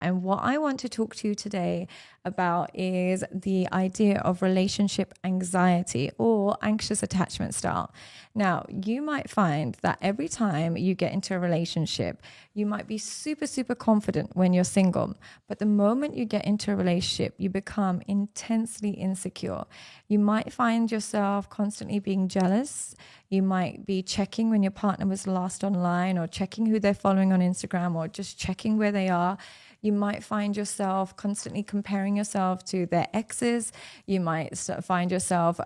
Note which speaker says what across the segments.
Speaker 1: And what I want to talk to you today about is the idea of relationship anxiety or anxious attachment style. Now, you might find that every time you get into a relationship, you might be super, super confident when you're single. But the moment you get into a relationship, you become intensely insecure. You might find yourself constantly being jealous. You might be checking when your partner was last online, or checking who they're following on Instagram, or just checking where they are. You might find yourself constantly comparing yourself to their exes. You might find yourself,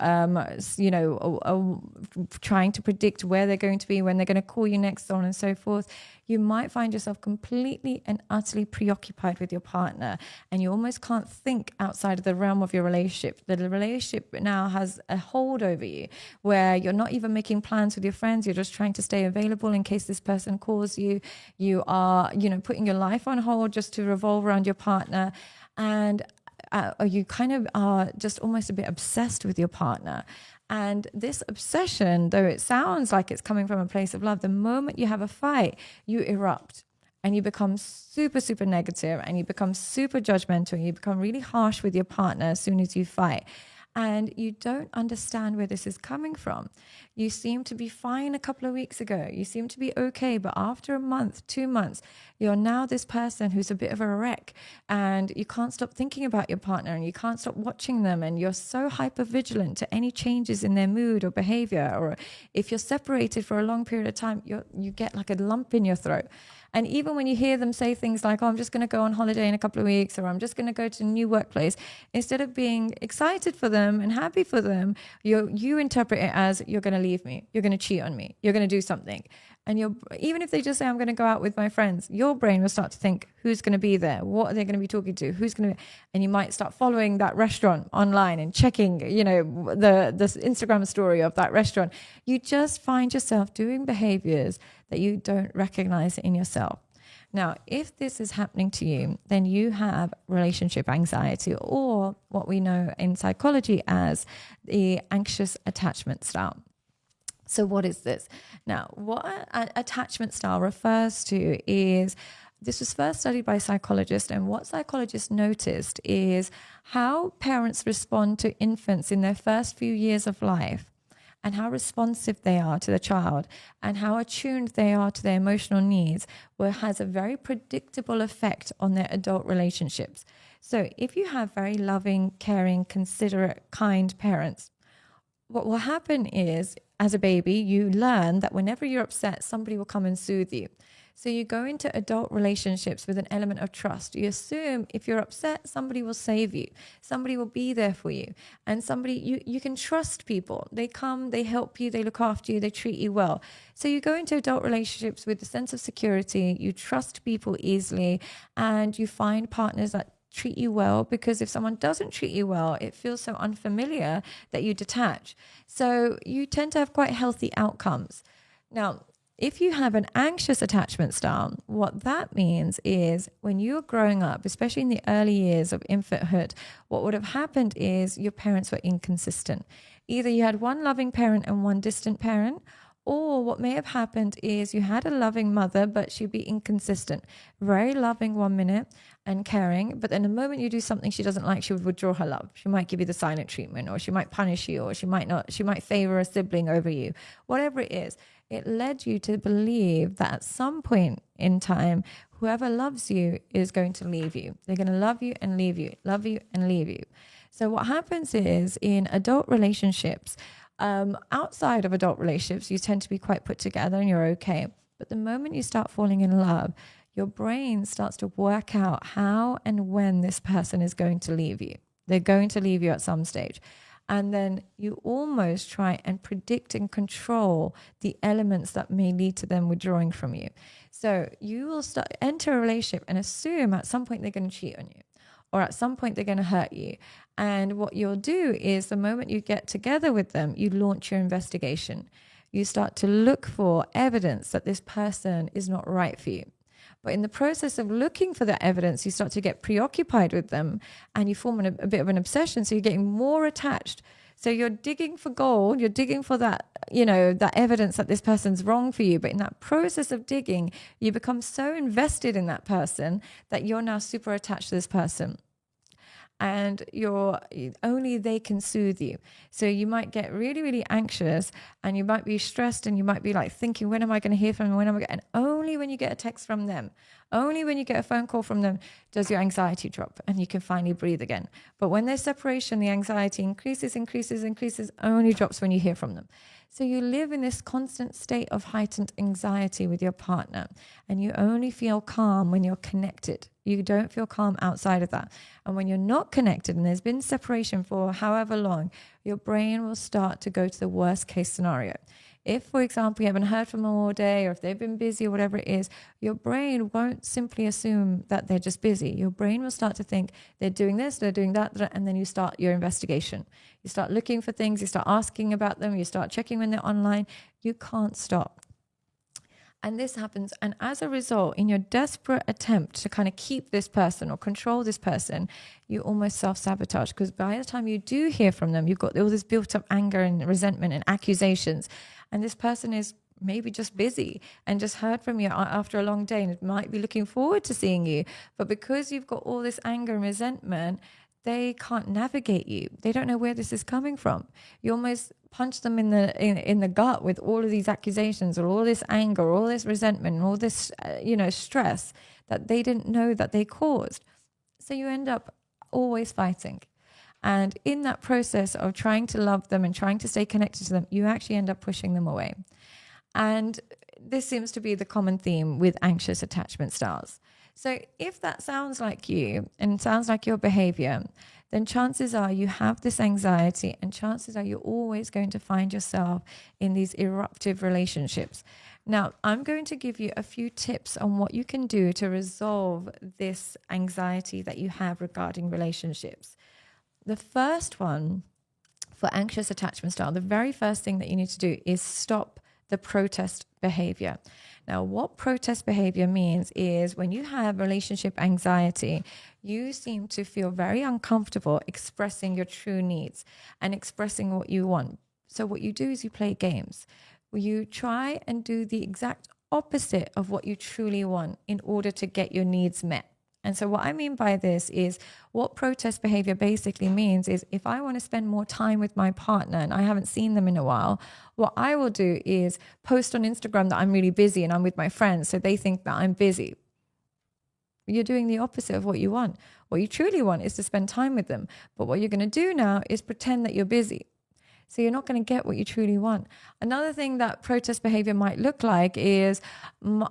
Speaker 1: trying to predict where they're going to be, when they're going to call you next, so on and so forth. You might find yourself completely and utterly preoccupied with your partner, and you almost can't think outside of the realm of your relationship. The relationship now has a hold over you, where you're not even making plans with your friends. You're just trying to stay available in case this person calls you. You are, putting your life on hold just to revolve around your partner. And you kind of are just almost a bit obsessed with your partner. And this obsession, though it sounds like it's coming from a place of love, the moment you have a fight, you erupt and you become super, super negative, and you become super judgmental. You become really harsh with your partner as soon as you fight. And you don't understand where this is coming from. You seem to be fine a couple of weeks ago. You seem to be okay. But after a month, 2 months, you're now this person who's a bit of a wreck, and you can't stop thinking about your partner, and you can't stop watching them. And you're so hyper vigilant to any changes in their mood or behavior. Or if you're separated for a long period of time, you get like a lump in your throat. And even when you hear them say things like, oh, I'm just going to go on holiday in a couple of weeks, or I'm just going to go to a new workplace, instead of being excited for them and happy for them, you interpret it as, you're going to leave me, you're going to cheat on me, you're going to do something. And even if they just say, I'm going to go out with my friends, your brain will start to think, who's going to be there? What are they going to be talking to? Who's going to be? And you might start following that restaurant online and checking, the Instagram story of that restaurant. You just find yourself doing behaviors that you don't recognize in yourself. Now, if this is happening to you, then you have relationship anxiety, or what we know in psychology as the anxious attachment style. So what is this? Now, what an attachment style refers to is, this was first studied by psychologists, and what psychologists noticed is how parents respond to infants in their first few years of life, and how responsive they are to the child, and how attuned they are to their emotional needs, has a very predictable effect on their adult relationships. So if you have very loving, caring, considerate, kind parents, what will happen is, as a baby, you learn that whenever you're upset, somebody will come and soothe you. So you go into adult relationships with an element of trust. You assume if you're upset, somebody will save you. Somebody will be there for you. And you can trust people. They come, they help you, they look after you, they treat you well. So you go into adult relationships with a sense of security. You trust people easily, and you find partners that treat you well, because if someone doesn't treat you well, it feels so unfamiliar that you detach. So you tend to have quite healthy outcomes. Now, if you have an anxious attachment style, what that means is, when you're growing up, especially in the early years of infanthood, what would have happened is your parents were inconsistent. Either you had one loving parent and one distant parent, or what may have happened is you had a loving mother, but she'd be inconsistent. Very loving 1 minute and caring, but then the moment you do something she doesn't like, she would withdraw her love. She might give you the silent treatment, or she might punish you, or she might not. She might favor a sibling over you. Whatever it is, it led you to believe that at some point in time, whoever loves you is going to leave you. They're going to love you and leave you, love you and leave you. So what happens is, in adult relationships, outside of adult relationships, you tend to be quite put together and you're okay. But the moment you start falling in love, your brain starts to work out how and when this person is going to leave you. They're going to leave you at some stage. And then you almost try and predict and control the elements that may lead to them withdrawing from you. So you will enter a relationship and assume at some point they're going to cheat on you, or at some point they're going to hurt you. And what you'll do is, the moment you get together with them, you launch your investigation. You start to look for evidence that this person is not right for you. But in the process of looking for that evidence, you start to get preoccupied with them, and you form a bit of an obsession. So you're getting more attached So you're digging for gold, you're digging for that, that evidence that this person's wrong for you. But in that process of digging, you become so invested in that person that you're now super attached to this person. And only they can soothe you. So you might get really, really anxious, and you might be stressed, and you might be like thinking, when am I going to hear from them? And only when you get a text from them, only when you get a phone call from them, does your anxiety drop and you can finally breathe again. But when there's separation, the anxiety increases, only drops when you hear from them. So you live in this constant state of heightened anxiety with your partner, and you only feel calm when you're connected. You don't feel calm outside of that. And when you're not connected and there's been separation for however long, your brain will start to go to the worst case scenario. If, for example, you haven't heard from them all day, or if they've been busy or whatever it is, your brain won't simply assume that they're just busy. Your brain will start to think they're doing this, they're doing that, and then you start your investigation. You start looking for things, you start asking about them, you start checking when they're online. You can't stop. And this happens. And as a result, in your desperate attempt to kind of keep this person or control this person, you almost self-sabotage, because by the time you do hear from them, you've got all this built up anger and resentment and accusations. And this person is maybe just busy and just heard from you after a long day and might be looking forward to seeing you. But because you've got all this anger and resentment, they can't navigate you. They don't know where this is coming from. You almost punch them in the gut with all of these accusations, or all this anger, or all this resentment, and all this stress that they didn't know that they caused. So you end up always fighting. And in that process of trying to love them and trying to stay connected to them, you actually end up pushing them away. And this seems to be the common theme with anxious attachment styles. So if that sounds like you and sounds like your behavior, then chances are you have this anxiety, and chances are you're always going to find yourself in these eruptive relationships. Now, I'm going to give you a few tips on what you can do to resolve this anxiety that you have regarding relationships. The first one for anxious attachment style, the very first thing that you need to do is stop the protest behavior. Now, what protest behavior means is when you have relationship anxiety, you seem to feel very uncomfortable expressing your true needs and expressing what you want. So what you do is you play games where you try and do the exact opposite of what you truly want in order to get your needs met. And so what I mean by this is, what protest behavior basically means is, if I want to spend more time with my partner and I haven't seen them in a while, what I will do is post on Instagram that I'm really busy and I'm with my friends, so they think that I'm busy. You're doing the opposite of what you want. What you truly want is to spend time with them. But what you're going to do now is pretend that you're busy. So you're not going to get what you truly want. Another thing that protest behavior might look like is,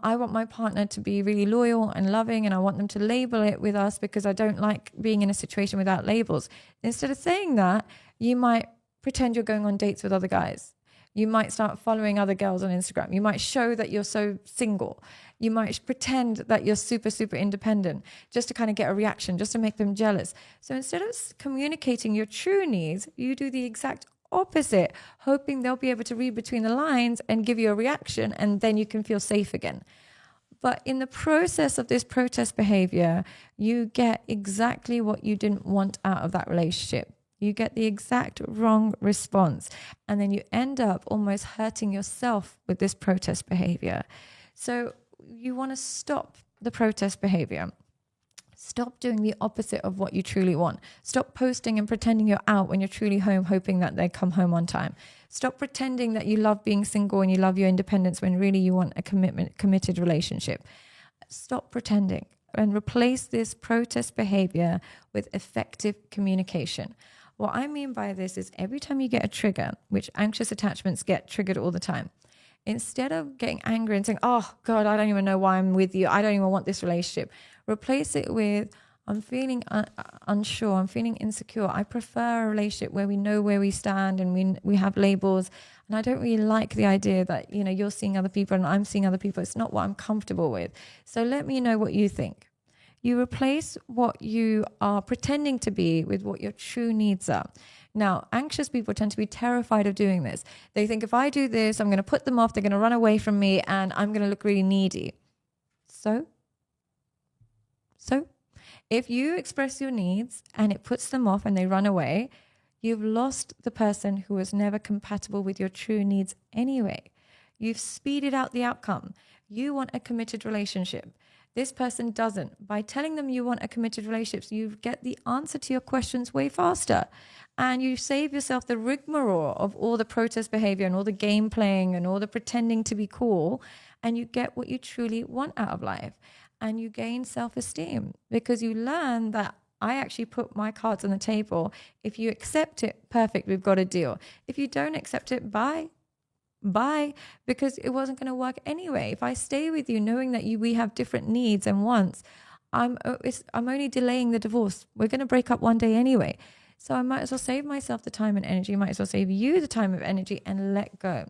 Speaker 1: I want my partner to be really loyal and loving, and I want them to label it with us because I don't like being in a situation without labels. Instead of saying that, you might pretend you're going on dates with other guys. You might start following other girls on Instagram. You might show that you're so single. You might pretend that you're super, super independent just to kind of get a reaction, just to make them jealous. So instead of communicating your true needs, you do the exact opposite, hoping they'll be able to read between the lines and give you a reaction, and then you can feel safe again. But in the process of this protest behavior, you get exactly what you didn't want out of that relationship. You get the exact wrong response, and then you end up almost hurting yourself with this protest behavior. So you want to stop the protest behavior. Stop doing the opposite of what you truly want. Stop posting and pretending you're out when you're truly home, hoping that they come home on time. Stop pretending that you love being single and you love your independence when really you want a committed relationship. Stop pretending and replace this protest behavior with effective communication. What I mean by this is, every time you get a trigger, which anxious attachments get triggered all the time, instead of getting angry and saying, oh God, I don't even know why I'm with you, I don't even want this relationship, replace it with, I'm feeling unsure, I'm feeling insecure. I prefer a relationship where we know where we stand and we have labels. And I don't really like the idea that, you're seeing other people and I'm seeing other people. It's not what I'm comfortable with. So let me know what you think. You replace what you are pretending to be with what your true needs are. Now, anxious people tend to be terrified of doing this. They think, if I do this, I'm going to put them off, they're going to run away from me, and I'm going to look really needy. So if you express your needs and it puts them off and they run away, You've lost the person who was never compatible with your true needs anyway. You've speeded out the outcome. You want a committed relationship. This person doesn't. By telling them you want a committed relationship, you get the answer to your questions way faster. And you save yourself the rigmarole of all the protest behavior and all the game playing and all the pretending to be cool. And you get what you truly want out of life. And you gain self-esteem because you learn that I actually put my cards on the table. If you accept it, perfect, we've got a deal. If you don't accept it, bye, because it wasn't going to work anyway. If I stay with you knowing that we have different needs and wants, I'm only delaying the divorce. We're going to break up one day anyway. So I might as well save myself the time and energy, might as well save you the time and energy and let go.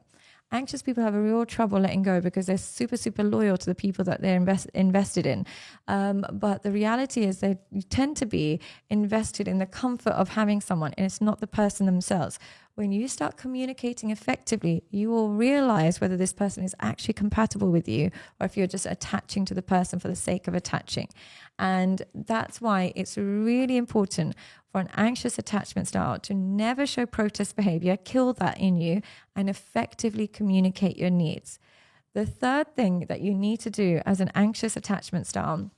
Speaker 1: Anxious people have a real trouble letting go because they're super, super loyal to the people that they're invested in. But the reality is they tend to be invested in the comfort of having someone, and it's not the person themselves. When you start communicating effectively, you will realize whether this person is actually compatible with you or if you're just attaching to the person for the sake of attaching. And that's why it's really important for an anxious attachment style to never show protest behavior, kill that in you, and effectively communicate your needs. The third thing that you need to do as an anxious attachment style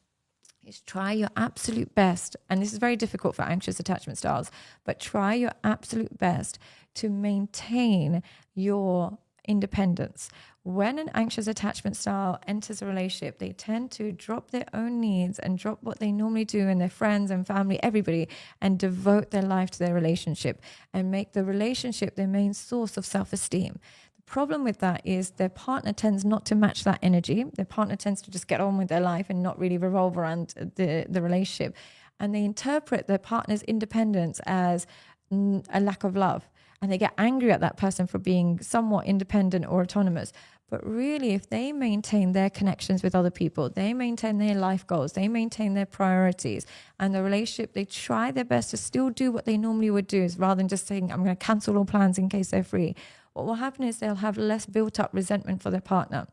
Speaker 1: is try your absolute best, and this is very difficult for anxious attachment styles, but try your absolute best to maintain your independence. When an anxious attachment style enters a relationship, they tend to drop their own needs and drop what they normally do in their friends and family, everybody, and devote their life to their relationship and make the relationship their main source of self-esteem. Problem with that is their partner tends not to match that energy. Their partner tends to just get on with their life and not really revolve around the relationship. And they interpret their partner's independence as a lack of love. And they get angry at that person for being somewhat independent or autonomous. But really, if they maintain their connections with other people, they maintain their life goals, they maintain their priorities and the relationship, they try their best to still do what they normally would do, rather than just saying, I'm going to cancel all plans in case they're free. What will happen is they'll have less built up resentment for their partner.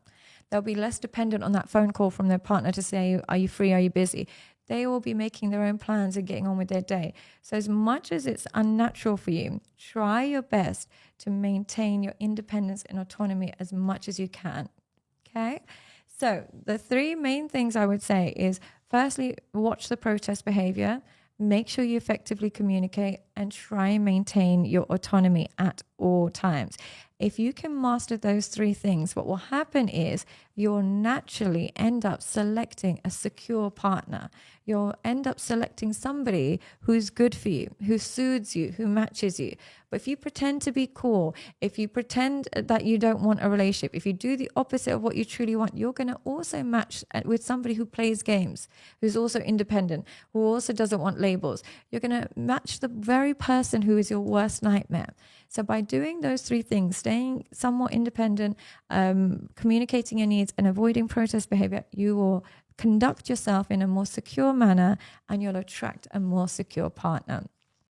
Speaker 1: They'll be less dependent on that phone call from their partner to say, are you free? Are you busy? They will be making their own plans and getting on with their day. So as much as it's unnatural for you, try your best to maintain your independence and autonomy as much as you can. Okay? So the three main things I would say is, firstly, watch the protest behavior. Make sure you effectively communicate and try and maintain your autonomy at all times. If you can master those three things, what will happen is you'll naturally end up selecting a secure partner. You'll end up selecting somebody who's good for you, who soothes you, who matches you. But if you pretend to be cool, if you pretend that you don't want a relationship, if you do the opposite of what you truly want, you're going to also match with somebody who plays games, who's also independent, who also doesn't want labels. You're going to match the very person who is your worst nightmare. So by doing those three things, staying somewhat independent, communicating your needs, and avoiding protest behavior, you will conduct yourself in a more secure manner and you'll attract a more secure partner.